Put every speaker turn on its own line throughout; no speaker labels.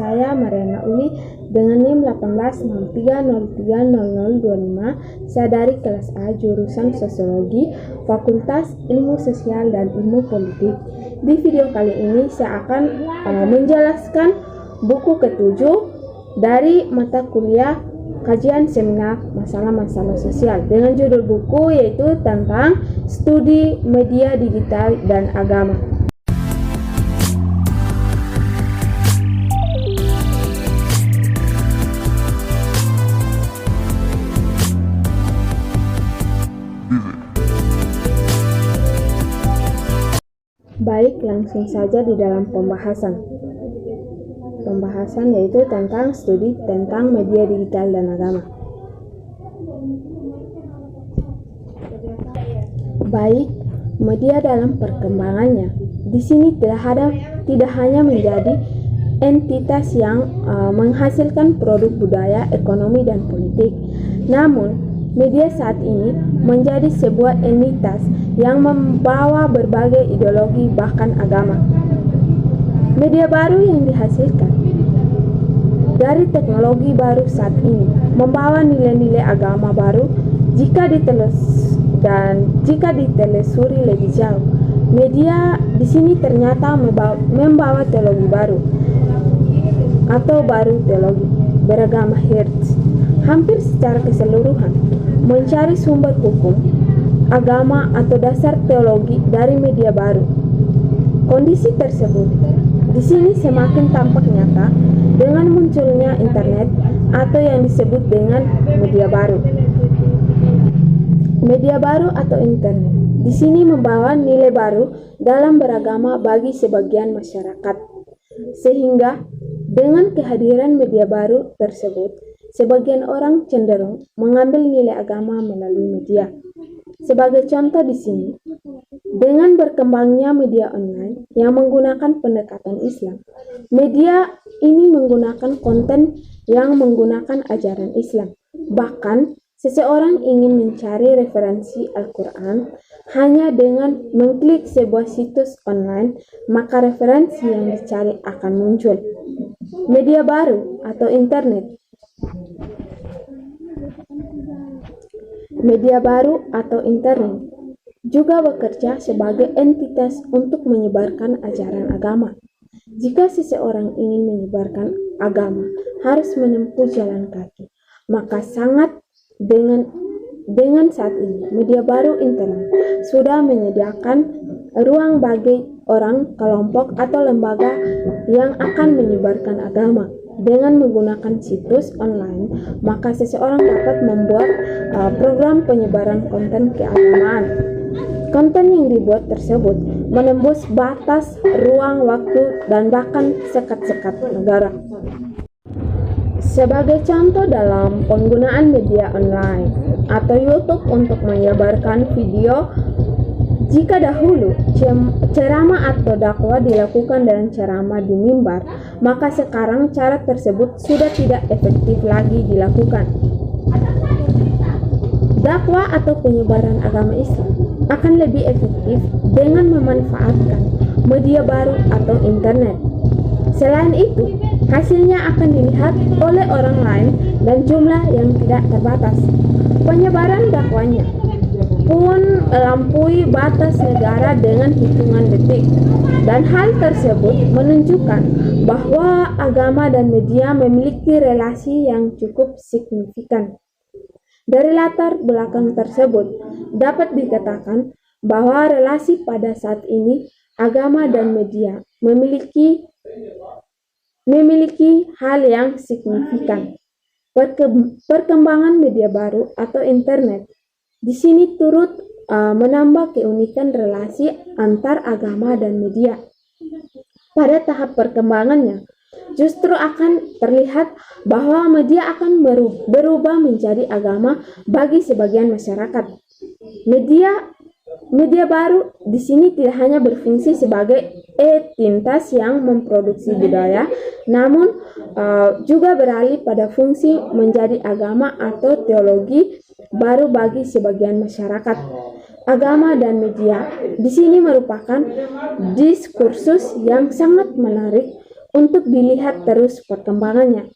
saya Mariana Uli dengan NIM 1803030025. Saya dari kelas A jurusan Sosiologi, Fakultas Ilmu Sosial dan Ilmu Politik. Di video kali ini saya akan menjelaskan buku ketujuh dari mata kuliah kajian seminar masalah-masalah sosial dengan judul buku yaitu tentang studi media digital dan agama. Baik, langsung saja di dalam pembahasan. Pembahasan yaitu tentang studi tentang media digital dan agama. Baik, media dalam perkembangannya. Di sini tidak hanya menjadi entitas yang menghasilkan produk budaya, ekonomi, dan politik. Namun, media saat ini menjadi sebuah entitas yang membawa berbagai ideologi bahkan agama. Media baru yang dihasilkan dari teknologi baru saat ini membawa nilai-nilai agama baru jika ditelusuri lebih jauh. Media di sini ternyata membawa teologi baru atau baru teologi beragama hertz hampir secara keseluruhan, mencari sumber hukum, agama atau dasar teologi dari media baru. Kondisi tersebut di sini semakin tampak nyata dengan munculnya internet atau yang disebut dengan media baru. Media baru atau internet di sini membawa nilai baru dalam beragama bagi sebagian masyarakat. Sehingga dengan kehadiran media baru tersebut, sebagian orang cenderung mengambil nilai agama melalui media. Sebagai contoh di sini, dengan berkembangnya media online yang menggunakan pendekatan Islam, media ini menggunakan konten yang menggunakan ajaran Islam. Bahkan, seseorang ingin mencari referensi Al-Quran hanya dengan mengklik sebuah situs online, maka referensi yang dicari akan muncul. Media baru atau internet. Media baru atau internet juga bekerja sebagai entitas untuk menyebarkan ajaran agama. Jika seseorang ingin menyebarkan agama harus menempuh jalan kaki, maka dengan saat ini media baru internet sudah menyediakan ruang bagi orang, kelompok atau lembaga yang akan menyebarkan agama. Dengan menggunakan situs online, maka seseorang dapat membuat program penyebaran konten keagamaan. Konten yang dibuat tersebut menembus batas, ruang, waktu, dan bahkan sekat-sekat negara. Sebagai contoh dalam penggunaan media online atau YouTube untuk menyebarkan video, jika dahulu ceramah atau dakwah dilakukan dengan ceramah di mimbar, maka sekarang cara tersebut sudah tidak efektif lagi dilakukan. Dakwah atau penyebaran agama Islam akan lebih efektif dengan memanfaatkan media baru atau internet. Selain itu, hasilnya akan dilihat oleh orang lain dan jumlah yang tidak terbatas. Penyebaran dakwanya pun melampaui batas negara dengan hitungan detik, dan hal tersebut menunjukkan bahwa agama dan media memiliki relasi yang cukup signifikan. Dari latar belakang tersebut dapat dikatakan bahwa relasi pada saat ini agama dan media memiliki hal yang signifikan. Perkembangan media baru atau internet di sini turut menambah keunikan relasi antar agama dan media. Pada tahap perkembangannya, justru akan terlihat bahwa media akan berubah menjadi agama bagi sebagian masyarakat. Media baru di sini tidak hanya berfungsi sebagai entitas yang memproduksi budaya, namun juga beralih pada fungsi menjadi agama atau teologi baru bagi sebagian masyarakat. Agama dan media di sini merupakan diskursus yang sangat menarik untuk dilihat terus perkembangannya.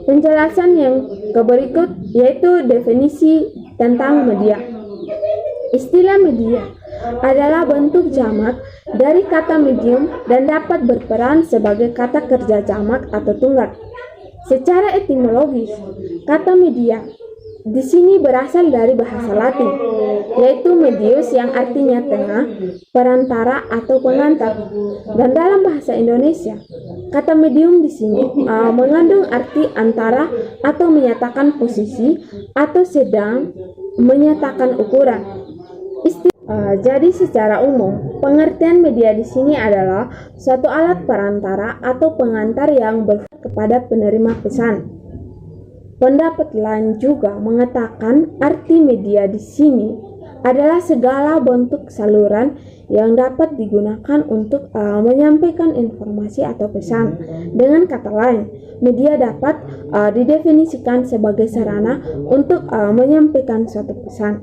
Penjelasan yang berikut yaitu definisi tentang media. Istilah media adalah bentuk jamak dari kata medium dan dapat berperan sebagai kata kerja jamak atau tunggal. Secara etimologis, kata media di sini berasal dari bahasa Latin, yaitu medius yang artinya tengah, perantara atau pengantar. Dan dalam bahasa Indonesia, kata medium di sini mengandung arti antara atau menyatakan posisi atau sedang menyatakan ukuran. Jadi secara umum, pengertian media di sini adalah suatu alat perantara atau pengantar yang berfungsi kepada penerima pesan. Pendapat lain juga mengatakan arti media di sini adalah segala bentuk saluran yang dapat digunakan untuk menyampaikan informasi atau pesan. Dengan kata lain, media dapat didefinisikan sebagai sarana untuk menyampaikan suatu pesan.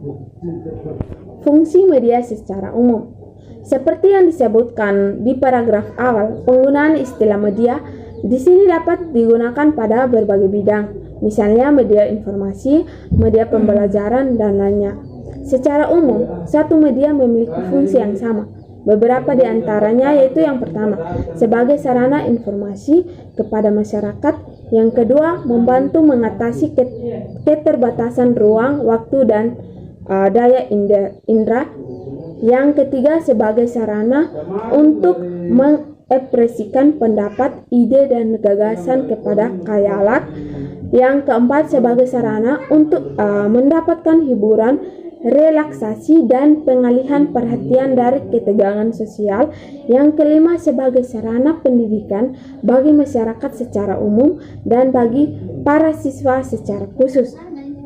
Fungsi media secara umum. Seperti yang disebutkan di paragraf awal, penggunaan istilah media di sini dapat digunakan pada berbagai bidang, misalnya media informasi, media pembelajaran, dan lainnya. Secara umum, satu media memiliki fungsi yang sama. Beberapa di antaranya yaitu yang pertama, sebagai sarana informasi kepada masyarakat. Yang kedua, membantu mengatasi keterbatasan ruang, waktu, dan daya indera. Yang ketiga, sebagai sarana untuk mengekspresikan pendapat, ide, dan gagasan kepada khayalak. Yang keempat, sebagai sarana untuk mendapatkan hiburan, relaksasi, dan pengalihan perhatian dari ketegangan sosial. Yang kelima, sebagai sarana pendidikan bagi masyarakat secara umum dan bagi para siswa secara khusus.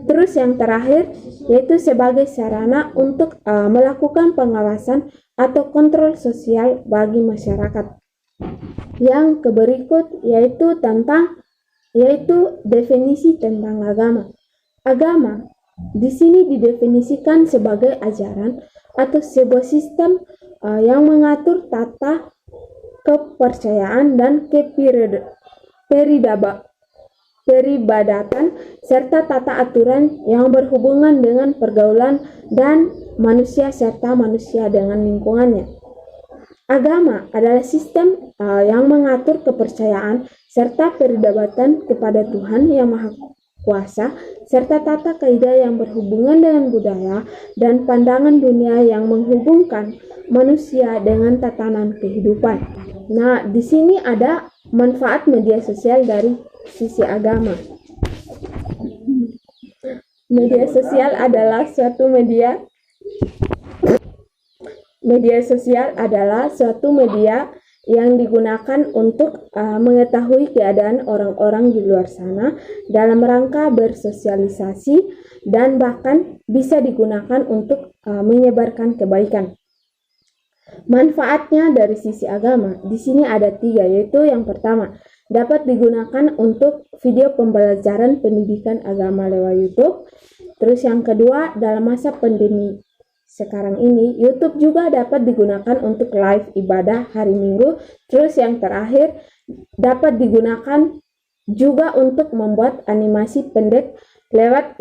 Terus yang terakhir, yaitu sebagai sarana untuk melakukan pengawasan atau kontrol sosial bagi masyarakat. Yang berikut yaitu definisi tentang agama. Agama di sini didefinisikan sebagai ajaran atau sebuah sistem yang mengatur tata kepercayaan dan peribadatan serta tata aturan yang berhubungan dengan pergaulan dan manusia serta manusia dengan lingkungannya. Agama adalah sistem yang mengatur kepercayaan serta peribadatan kepada Tuhan yang Maha Kuasa serta tata kaidah yang berhubungan dengan budaya dan pandangan dunia yang menghubungkan manusia dengan tatanan kehidupan. Nah, di sini ada manfaat media sosial dari sisi agama. Media sosial adalah suatu media yang digunakan untuk mengetahui keadaan orang-orang di luar sana dalam rangka bersosialisasi dan bahkan bisa digunakan untuk menyebarkan kebaikan. Manfaatnya dari sisi agama di sini ada 3, yaitu yang pertama, dapat digunakan untuk video pembelajaran pendidikan agama lewat YouTube. Terus yang kedua, dalam masa pandemi sekarang ini, YouTube juga dapat digunakan untuk live ibadah hari Minggu. Terus yang terakhir, dapat digunakan juga untuk membuat animasi pendek lewat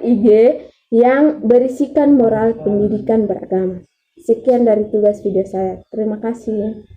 IG yang berisikan moral pendidikan beragama. Sekian dari tugas video saya. Terima kasih.